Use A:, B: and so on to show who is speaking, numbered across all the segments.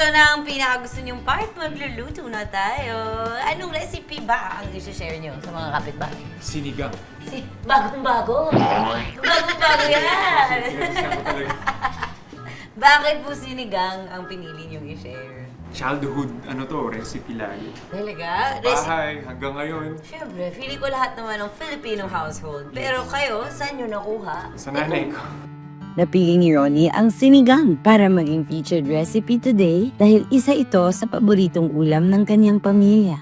A: na ang pinakagusto niyong part. Magluluto na tayo. Anong recipe ba ang i-share niyo sa mga kapitbahay?
B: Sinigang.
A: Bagong-bago. Bagong-bago yan. Bakit po sinigang ang pinili niyong i-share?
B: Childhood, recipe lagi.
A: Talaga?
B: Bahay, hanggang ngayon.
A: Siyempre, feeling ko lahat naman ng Filipino household. Pero kayo, saan niyo nakuha?
B: Sa nanay ko.
C: Napili ni Ronnie ang sinigang para maging featured recipe today dahil isa ito sa paboritong ulam ng kanyang pamilya.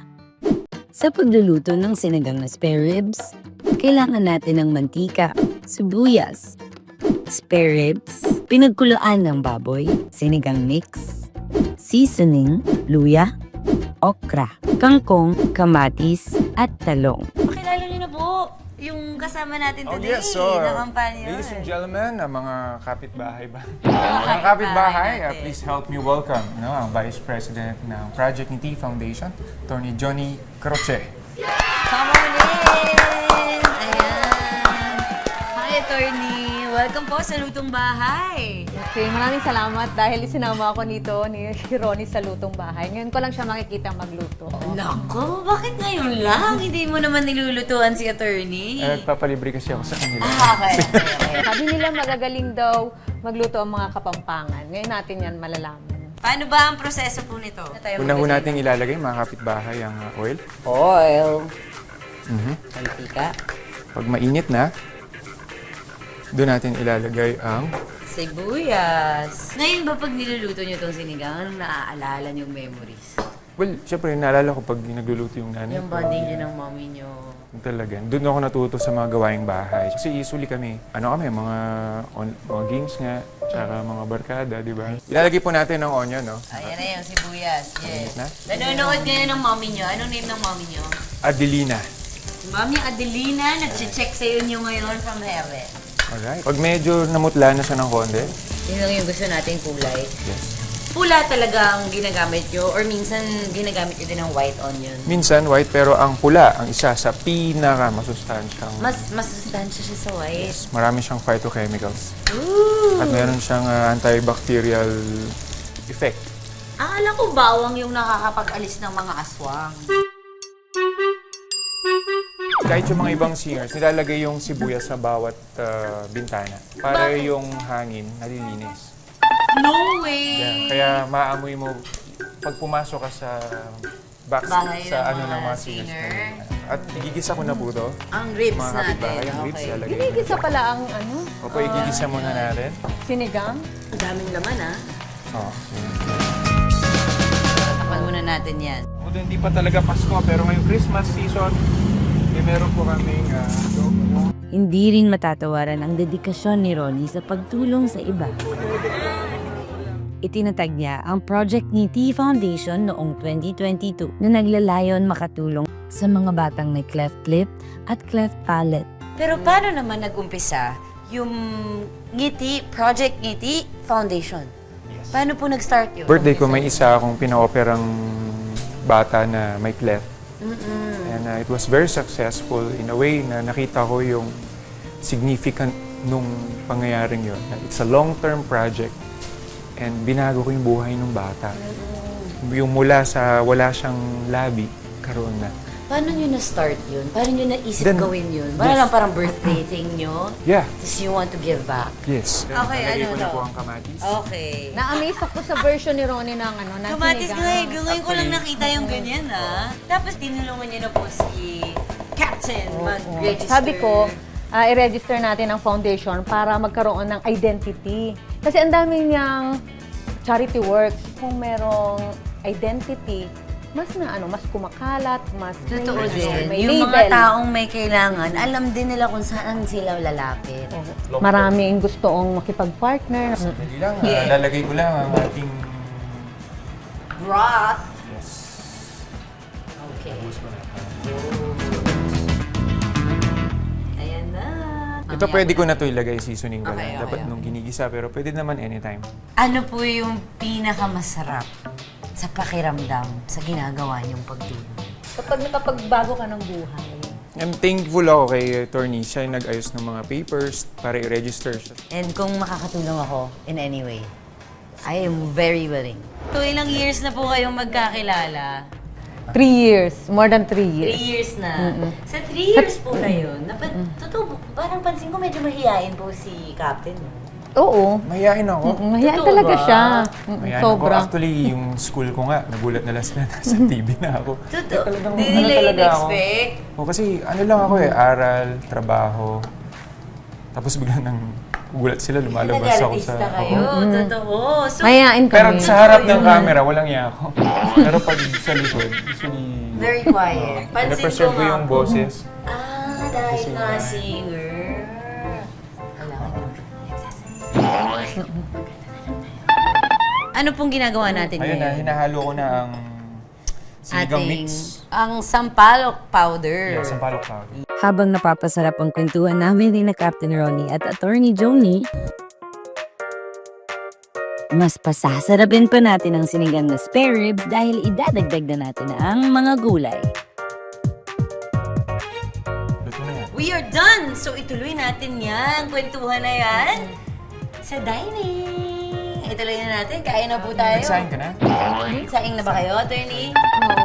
C: Sa pagluluto ng sinigang na spare ribs, kailangan natin ng mantika, sibuyas, spare ribs, pinagkuluan ng baboy, sinigang mix, seasoning, luya, okra, kangkong, kamatis, at talong.
A: Pakilala niyo na po yung kasama natin today na kampanya.
B: Ladies and gentlemen, mga kapitbahay ba? Mga kapitbahay, please help me welcome ang Vice President ng Project Ngiti Foundation, Attorney Johnny Croce.
A: Come on in! Ayan. Hi, Attorney. Welcome po sa Lutong Bahay.
D: Okay, maraming salamat dahil isinama ako nito ni Ronnie sa Lutong Bahay. Ngayon ko lang siya makikita magluto.
A: Nako, bakit ngayon lang? Hindi mo naman nilulutuan si Attorney.
B: Nagpapalibre kasi ako sa kanila.
A: Okay.
D: Sabi nila magagaling daw magluto ang mga Kapampangan. Ngayon natin yan malalaman.
A: Paano ba ang proseso po nito?
B: Una ho natin ilalagay, mga kapitbahay, ang oil.
A: Oil. Mantika.
B: Pag mainit na, doon natin ilalagay ang
A: Sibuyas. Ngayon ba pag niluluto niyo itong sinigang, anong naaalala niyong memories?
B: well, syempre, naalala ko pag nagluluto yung nanay
A: Yung
B: ko.
A: bonding niyo ng mommy niyo.
B: Talaga. Doon ako natuto sa mga gawaing bahay. Kasi usually kami, mga games nga, tsaka mga barkada, di ba? Ilalagay po natin ng onion, no?
A: Ayan na yung sibuyas. Yes.
B: Na?
A: Nanonood ngayon ng mommy niyo. Anong name ng mommy niyo?
B: Adelina.
A: Si Mami Adelina, nag-check sa inyo ngayon from heaven.
B: Alright. Pag medyo namutla na siya ng konti,
A: Yun lang yung gusto nating kulay.
B: yes.
A: Pula talaga ang ginagamit nyo or minsan ginagamit nyo din ng white onion.
B: Minsan white, pero ang pula, ang isa sa pinakamasustansyang.
A: Mas masustansya siya sa white.
B: Yes, marami siyang phytochemicals.
A: Ooh!
B: At meron siyang antibacterial effect.
A: Akala ko bawang yung nakakapag-alis ng mga aswang.
B: Kahit yung mga ibang singers, nilalagay yung sibuyas sa bawat bintana para
A: Bakit?
B: yung hangin nalilinis.
A: No way!
B: Yeah, kaya maamoy mo pag pumasok ka sa
A: Bahay ng
B: sa
A: mga
B: ng mga singers.
A: singer.
B: At igigisa ko na po to.
A: Ang ribs
B: Mga
A: natin.
B: kapitbahay, ang ribs,
A: Okay.
B: lalagay.
D: Ginigisa pala ang
B: Opo, igigisa muna natin.
D: sinigang.
A: Ang daming laman ah.
B: Oh.
A: Tapan muna natin yan.
B: Although hindi pa talaga Pasko, pero ngayong Christmas season, meron po kaming
C: Hindi rin matatawaran ang dedikasyon ni Ronnie sa pagtulong sa iba. Itinatag niya ang Project Ngiti Foundation noong 2022 na naglalayon makatulong sa mga batang may cleft lip at cleft palate.
A: Pero paano naman nag-umpisa yung Project Ngiti Foundation?
B: Yes.
A: Paano po nag-start yun?
B: Birthday ko, may isa akong pina-operang bata na may cleft. And it was very successful in a way na nakita ko yung significant nung pangyayaring yun. It's a long-term project and binago ko yung buhay ng bata. Yung mula sa wala siyang labi, karoon na.
A: Paano nyo na-start yun? Paano nyo naisip
B: Then,
A: gawin yun? Para
B: yes.
A: lang parang birthday thing nyo?
B: Yeah,
A: Tapos you want to give back?
B: yes.
A: Okay,
B: Nalagay
A: ano
B: ko na
A: daw?
B: po ang kamatis.
A: Okay.
D: Na-amaze ako sa version ni Ronnie ng ng
A: Kamatis
D: sinigang.
A: nga eh. Ngayon ko lang nakita yung ganyan ah. Tapos tinulungan niyo na po si Captain mag-register.
D: Sabi ko, i-register natin ang foundation para magkaroon ng identity. Kasi ang dami niyang charity works. Kung merong identity, mas mas kumakalat, mas
A: Totoo din.
D: may
A: Yung
D: label.
A: mga taong may kailangan, alam din nila kung saan sila lalapit.
D: Maraming gustong makipag-partner.
B: Hindi lang,
A: Yeah.
B: lalagay ko lang ang ating...
A: Broth.
B: Yes.
A: Okay.
B: Ubus ko na.
A: Ayan na.
B: Ito pwede ko na ito ilagay seasoning ko
A: Okay,
B: lang. Dapat
A: okay.
B: nung ginigisa, pero pwede naman anytime.
A: Ano po yung pinakamasarap sa pakiramdam sa ginagawa niyong pagtulong? Kapag nakapagbago ka ng buhay.
B: I'm thankful ako kay Attorney. Siya yung nag-ayos ng mga papers para i-register siya.
A: And kung makakatulong ako in any way, I am very willing. to, ilang years na po kayong magkakilala?
D: 3 years. More than 3
A: 3
D: years.
A: years na. Sa 3 years po na yun, totoo, parang pansin ko medyo mahihain po si Captain.
D: Oo.
B: Mahihain ako.
D: Mahihain
A: Totoo
D: talaga
A: ba?
D: siya.
B: Mahihain ako.
D: Sobra.
B: Actually, yung school ko nga, nagulat na lang sila nasa TV na ako.
A: Totoo.
B: Talagang
A: Di
B: ano
A: nila
B: talaga ako.
A: in-expect.
B: O kasi ano lang ako aral, trabaho. Tapos bigla nang gugulat sila, lumalabas ako sa...
A: Nag-artista kayo, totoo. So,
D: Mahihain kami.
B: Pero sa harap ng camera, walang iya ako. Pero pag sa likod, usually...
A: very quiet. Pansin
B: Pinapreserve
A: ko
B: ko
A: nga
B: yung
A: po.
B: boses.
A: Dahil nga singer. Wala ko. Ano pong ginagawa natin
B: Ayun na,
A: ngayon?
B: hinahalo ko na ang sinigang mix.
A: Ang sampalok powder.
B: Yeah, sampalok powder.
C: Habang napapasarap ang kwentuhan namin ni na Captain Ronnie at Attorney Joni, mas pasasarapin pa natin ang sinigang na spare ribs dahil idadagdag na natin ang mga gulay.
B: Luto na yan.
A: We are done! So ituloy natin yan. Kwentuhan na yan sa dining. Ituloy na natin. Kain na po tayo.
B: Nagsahin ka na?
A: Saing na ba kayo, attorney?
D: Oo.